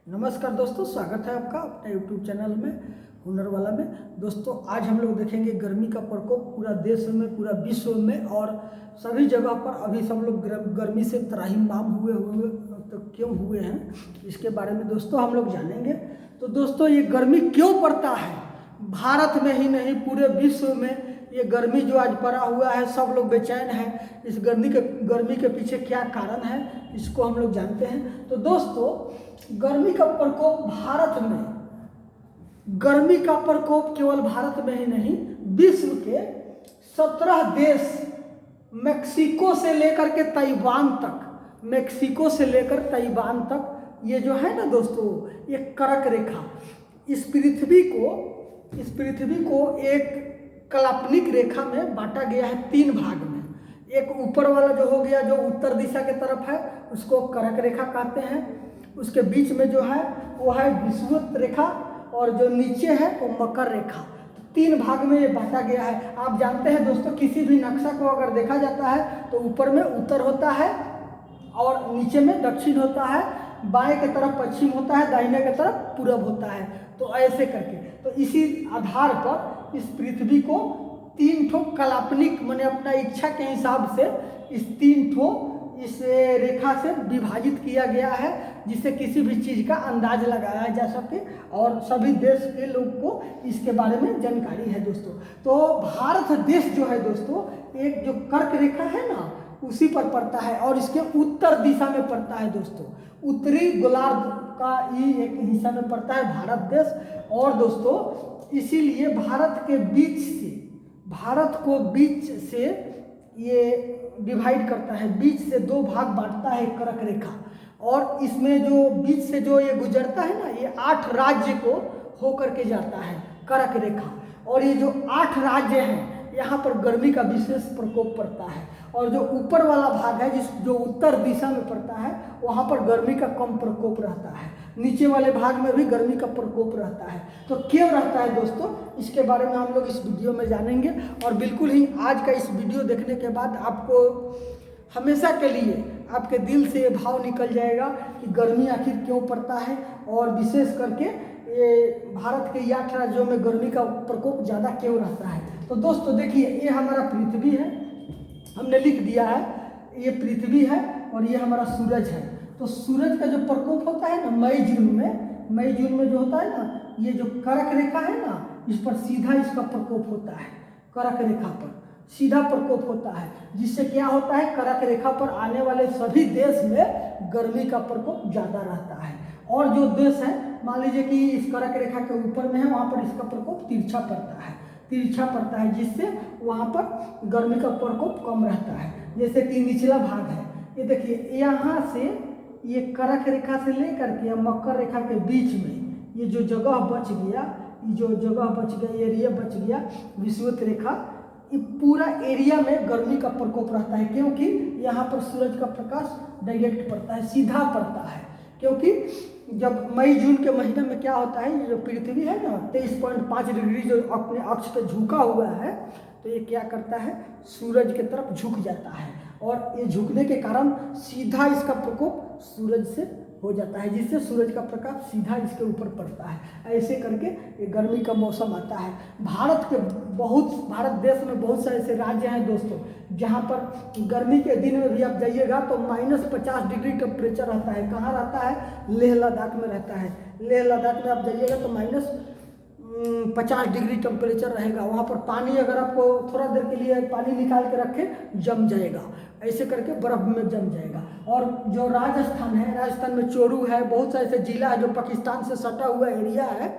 नमस्कार दोस्तों, स्वागत है आपका अपने यूट्यूब चैनल में हुनर वाला में। दोस्तों आज हम लोग देखेंगे गर्मी का प्रकोप पूरा देश में, पूरा विश्व में और सभी जगह पर अभी सब लोग गर्मी से त्राहिमाम हुए तो क्यों हुए हैं, इसके बारे में दोस्तों हम लोग जानेंगे। तो दोस्तों ये गर्मी क्यों पड़ता है, भारत में ही नहीं पूरे विश्व में ये गर्मी जो आज पड़ा हुआ है, सब लोग बेचैन हैं। इस गर्मी के पीछे क्या कारण है, इसको हम लोग जानते हैं। तो दोस्तों गर्मी का प्रकोप भारत में, गर्मी का प्रकोप केवल भारत में ही नहीं, विश्व के 17 देश, मेक्सिको से लेकर के ताइवान तक, मेक्सिको से लेकर ताइवान तक ये जो है ना दोस्तों, ये कर्क रेखा इस पृथ्वी को एक काल्पनिक रेखा में बांटा गया है 3 भाग में। एक ऊपर वाला जो हो गया, जो उत्तर दिशा के तरफ है, उसको कर्क रेखा कहते हैं। उसके बीच में जो है वो है विषुवत रेखा, और जो नीचे है वो मकर रेखा। 3 भाग में ये बांटा गया है। आप जानते हैं दोस्तों, किसी भी नक्शा को अगर देखा जाता है तो ऊपर में उत्तर होता है और नीचे में दक्षिण होता है, बाएं के तरफ पश्चिम होता है, दाहिने के तरफ पूरब होता है। तो ऐसे करके, तो इसी आधार पर इस पृथ्वी को 3 ठो काल्पनिक, माने अपना इच्छा के हिसाब से इस 3 ठो इस रेखा से विभाजित किया गया है, जिससे किसी भी चीज़ का अंदाज लगाया जा सके और सभी देश के लोग को इसके बारे में जानकारी है दोस्तों। तो भारत देश जो है दोस्तों, एक जो कर्क रेखा है ना, उसी पर पड़ता है और इसके उत्तर दिशा में पड़ता है दोस्तों। उत्तरी गोलार्ध का ही एक हिस्सा में पड़ता है भारत देश। और दोस्तों इसीलिए भारत को बीच से ये डिवाइड करता है, बीच से 2 भाग बांटता है कर्क रेखा। और इसमें जो बीच से जो ये गुजरता है ना, ये 8 राज्य को होकर के जाता है कर्क रेखा। और ये जो 8 राज्य हैं, यहाँ पर गर्मी का विशेष प्रकोप पड़ता है। और जो ऊपर वाला भाग है, जो उत्तर दिशा में पड़ता है, वहाँ पर गर्मी का कम प्रकोप रहता है। नीचे वाले भाग में भी गर्मी का प्रकोप रहता है। तो क्यों रहता है दोस्तों, इसके बारे में हम लोग इस वीडियो में जानेंगे। और बिल्कुल ही आज का इस वीडियो देखने के बाद आपको हमेशा के लिए आपके दिल से ये भाव निकल जाएगा कि गर्मी आखिर क्यों पड़ता है, और विशेष करके ये भारत के 8 राज्यों में गर्मी का प्रकोप ज़्यादा क्यों रहता है। तो दोस्तों देखिए, ये हमारा पृथ्वी है, हमने लिख दिया है ये पृथ्वी है, और ये हमारा सूरज है। तो सूरज का जो प्रकोप होता है ना मई जून में जो होता है ना, ये जो कर्क रेखा है ना, इस पर सीधा इसका प्रकोप होता है। कर्क रेखा पर सीधा प्रकोप होता है, जिससे क्या होता है, कर्क रेखा पर आने वाले सभी देश में गर्मी का प्रकोप ज़्यादा रहता है। और जो देश है, मान लीजिए कि इस कर्क रेखा के ऊपर में है, वहाँ पर इसका प्रकोप तिरछा पड़ता है, जिससे वहाँ पर गर्मी का प्रकोप कम रहता है। जैसे कि निचला भाग है, ये देखिए, यहाँ से ये कर्क रेखा से लेकर के मकर रेखा के बीच में ये जो जगह बच गया, एरिया बच गया, विषुवत रेखा, ये पूरा एरिया में गर्मी का प्रकोप रहता है। क्योंकि यहाँ पर सूरज का प्रकाश डायरेक्ट पड़ता है, सीधा पड़ता है। क्योंकि जब मई जून के महीने में क्या होता है, ये जो पृथ्वी है ना 23.5 डिग्री जो अपने अक्ष पे झुका हुआ है, तो ये क्या करता है, सूरज के तरफ झुक जाता है। और ये झुकने के कारण सीधा इसका प्रकोप सूरज से हो जाता है, जिससे सूरज का प्रकाश सीधा इसके ऊपर पड़ता है। ऐसे करके ये गर्मी का मौसम आता है। भारत देश में बहुत सारे ऐसे राज्य हैं दोस्तों, जहाँ पर गर्मी के दिन में भी आप जाइएगा तो -50 डिग्री टेम्परेचर रहता है। कहाँ रहता है, लेह लद्दाख में रहता है। लेह लद्दाख में आप जाइएगा तो -50 डिग्री टेम्परेचर रहेगा। वहाँ पर पानी अगर आपको थोड़ा देर के लिए पानी निकाल के रखे, जम जाएगा, ऐसे करके बर्फ में जम जाएगा। और जो राजस्थान है, राजस्थान में चोरू है, बहुत सारे ऐसे जिला है जो पाकिस्तान से सटा हुआ एरिया है,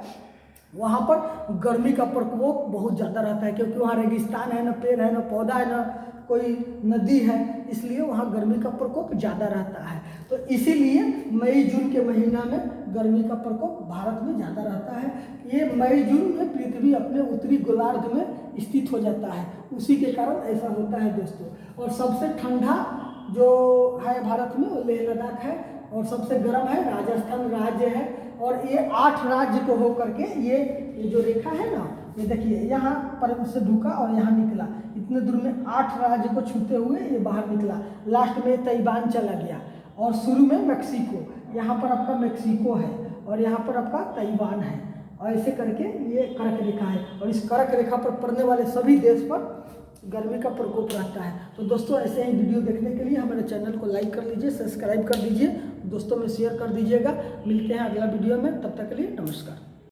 वहाँ पर गर्मी का प्रकोप बहुत ज़्यादा रहता है। क्योंकि वहाँ रेगिस्तान है, ना पेड़ है, ना पौधा है, ना कोई नदी है, इसलिए वहाँ गर्मी का प्रकोप ज़्यादा रहता है। तो इसीलिए मई जून के महीना में गर्मी का प्रकोप भारत में ज़्यादा रहता है। ये मई जून में पृथ्वी अपने उत्तरी गोलार्ध में स्थित हो जाता है, उसी के कारण ऐसा होता है दोस्तों। और सबसे ठंडा जो है भारत में वो लेह लद्दाख है, और सबसे गर्म है राजस्थान राज्य है। और ये 8 राज्य को होकर के ये जो रेखा है ना, ये देखिए, यहाँ पर से ढुका और यहाँ निकला, इतने दूर में 8 राज्य को छूते हुए ये बाहर निकला, लास्ट में ताइवान चला गया। और शुरू में मेक्सिको, यहाँ पर आपका मेक्सिको है। और यहाँ पर आपका ताइवान है, और ऐसे करके ये कर्क रेखा है, और इस कर्क रेखा पर पड़ने वाले सभी देश पर गर्मी का प्रकोप रहता है। तो दोस्तों ऐसे ही वीडियो देखने के लिए हमारे चैनल को लाइक कर लीजिए, सब्सक्राइब कर दीजिए, दोस्तों में शेयर कर दीजिएगा। मिलते हैं अगला वीडियो में, तब तक के लिए नमस्कार।